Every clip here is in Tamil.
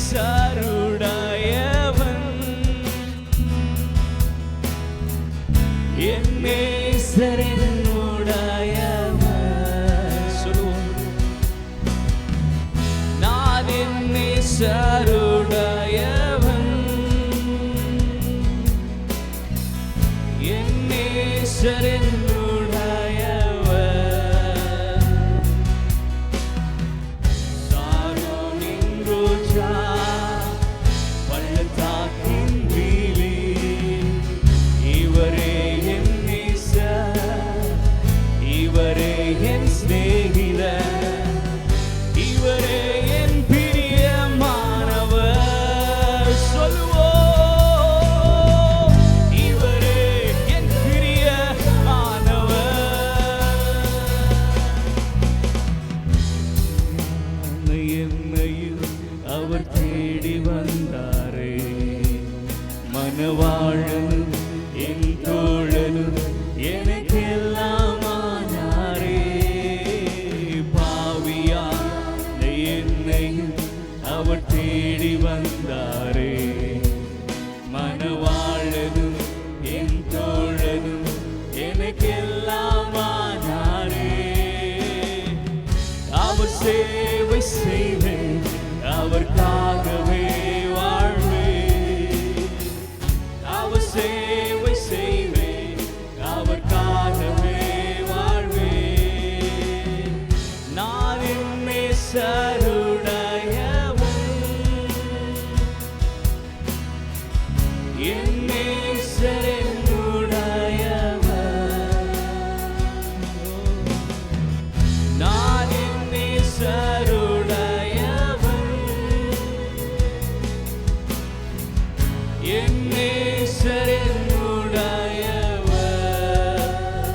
நேசருடையவன் என் நேசரினுடையவன் சொல்லுவோம். நான் என் நேசருடையவன் என் நேசரின் அவர் தேடி வந்தாரே, மனவாழனும் என் தோழனும் எனக்கெல்லாம் ஆனாரே. பாவியான என்னையும் அவர் தேடி வந்தாரே, மனவாழனும் என் தோழனும் எனக்கெல்லாம் ஆனாரே. அவர் சேவை செய்வேன், அவர்காகவே வாழ்வேன். அவர் சேவை செய்வேன், அவர்காகவே வாழ்வேன். நான் என் நேசருடையவன் என் நேசரினுடையவன். நான் என் நேசருடையவன் என் நேசரினுடையவன்.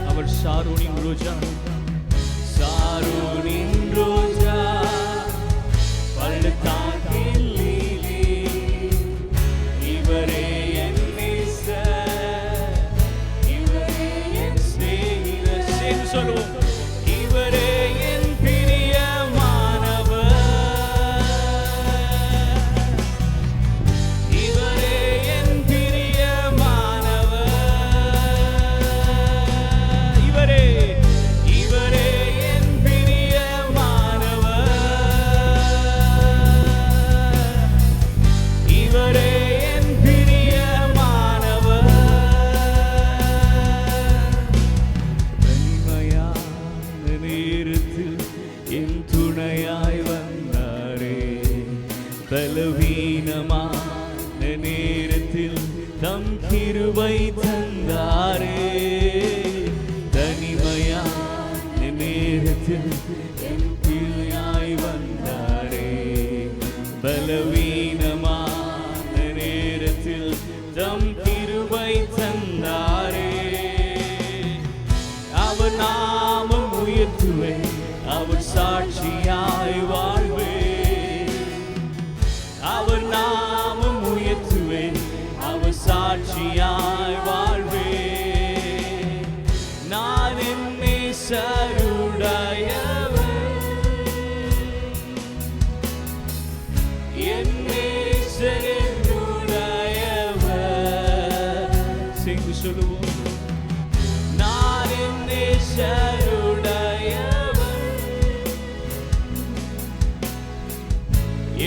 அவர் சாரோனின் ரோஜா, சாரோனின் ரோஜா, பள்ளத்தாக்கின் லீலி. இவரே என் நேசர், இவரே என் சிநேகிதர். சேர்ந்து சொல்லுவோம். இவரே என் பிரியமானவர், இவரே என் பிரியமானவர். இவரே இவரே என் பிரியமானவர், இவரே என் பிரியமானவர். தனிமையான நேரத்தில் என் துணையாய் வந்தாரே, பலவீனமான நேரத்தில் தம் கிருபை தந்தாரே. தனிமையான நேரத்தில் என் துணையாய் வந்தாரே, பலவீனமான நேரத்தில் தம் கிருபை தந்தாரே. அவர் நாமம் உயர்த்துவேன், அவர் சாட்சியாய் வாழ்வேன். அவர் நாமம் உயர்த்துவேன், அவர் சாட்சியாய் வாழ்வேன். நான் என் நேசருடையவன் என் நேசரினுடையவன். சேர்ந்து சொல்லுவோம். நான் என் நேசருடையவன்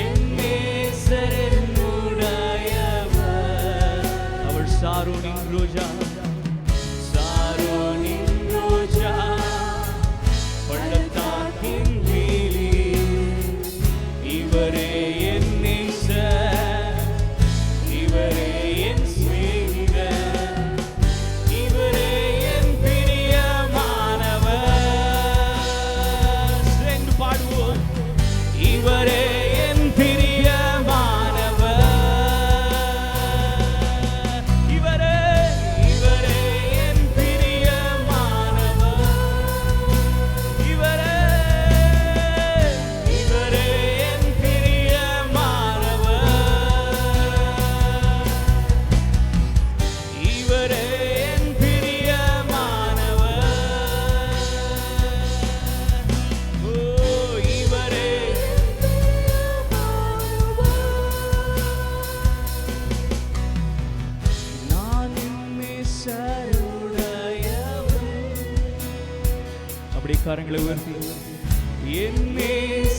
என் நேசரினுடையவன். அவள் சாரோனின் ரோஜா, சாரோனின் ரோஜா, பள்ளத்தாக்கின் லீலி. இவரே என் நேசர், இவரே என் சிநேகிதர். இவரே என் பிரியமானவர். சேர்ந்து பாடுவோம். இவரே என் பிரியமானவர், இவரே கரங்களை உயர்த்தி என் நேசருடையவர்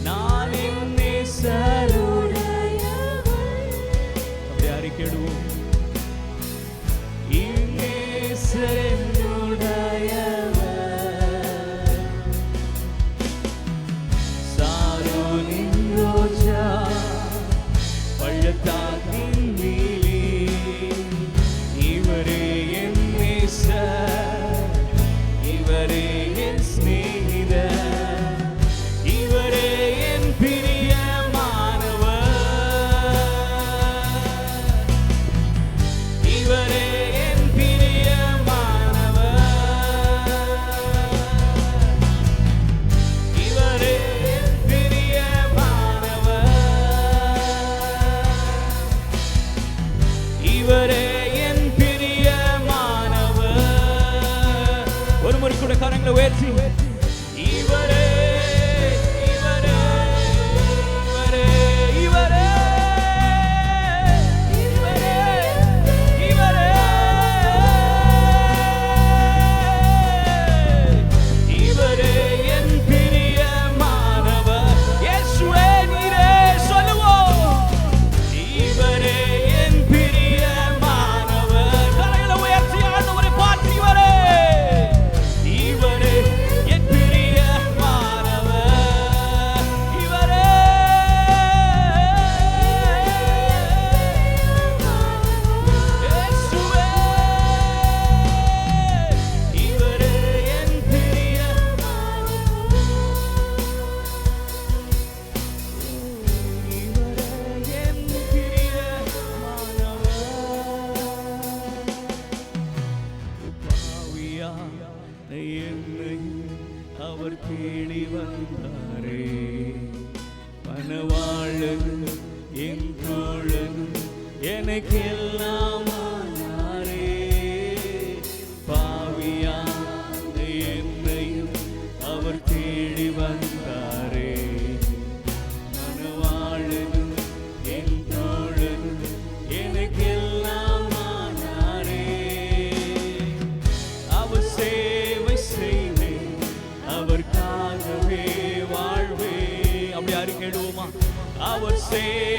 நான் என் நேசருடையவர் அப்படியே அறிக்கையிடுவோம் என் நேசருடையவர் சாரோனின் ரோஜா பள்ளத்தாக்கின் நீலி இவரே என் நேசர் இவரே என் சிநேகிதர் இவரே என் பிரியமானவர் இவரே என் பிரியமானவர் இவரே என் பிரியமானவர் இவரே என் பிரியமானவர் ஒரு முறை கூட கரங்களை உயர்த்தி இவரே இவரே இவரே இவரே இவரே இவரே இவரே என் பிரியமானவர் இயேசுவே நீரே சொல்லுவோம் இவரே என் பிரியமானவர் கரங்களை உயர்த்தி ஆண்டவரை பார்த்து இவரே இவரே என் பிரியமானவர் இவரே இயேசுவே இவரே என் பிரியமானவர் இவரே என் பிரியமானவர் பாவியான என்னை அவர் தேடி வந்தாரே மனவாளன் என் தோழன் எனக்கெல்லாம் ஆனாரே பாவியான என்னையும் அவர் தேடி வந்தாரே மனவாளன் என் தோழன் எனக்கெல்லாம் ஆனாரே அவர் சேவை செய்வேன் அவருக்காகவே வாழ்வே அப்படி அறிக்கையிடுவோமா அவர் சேவை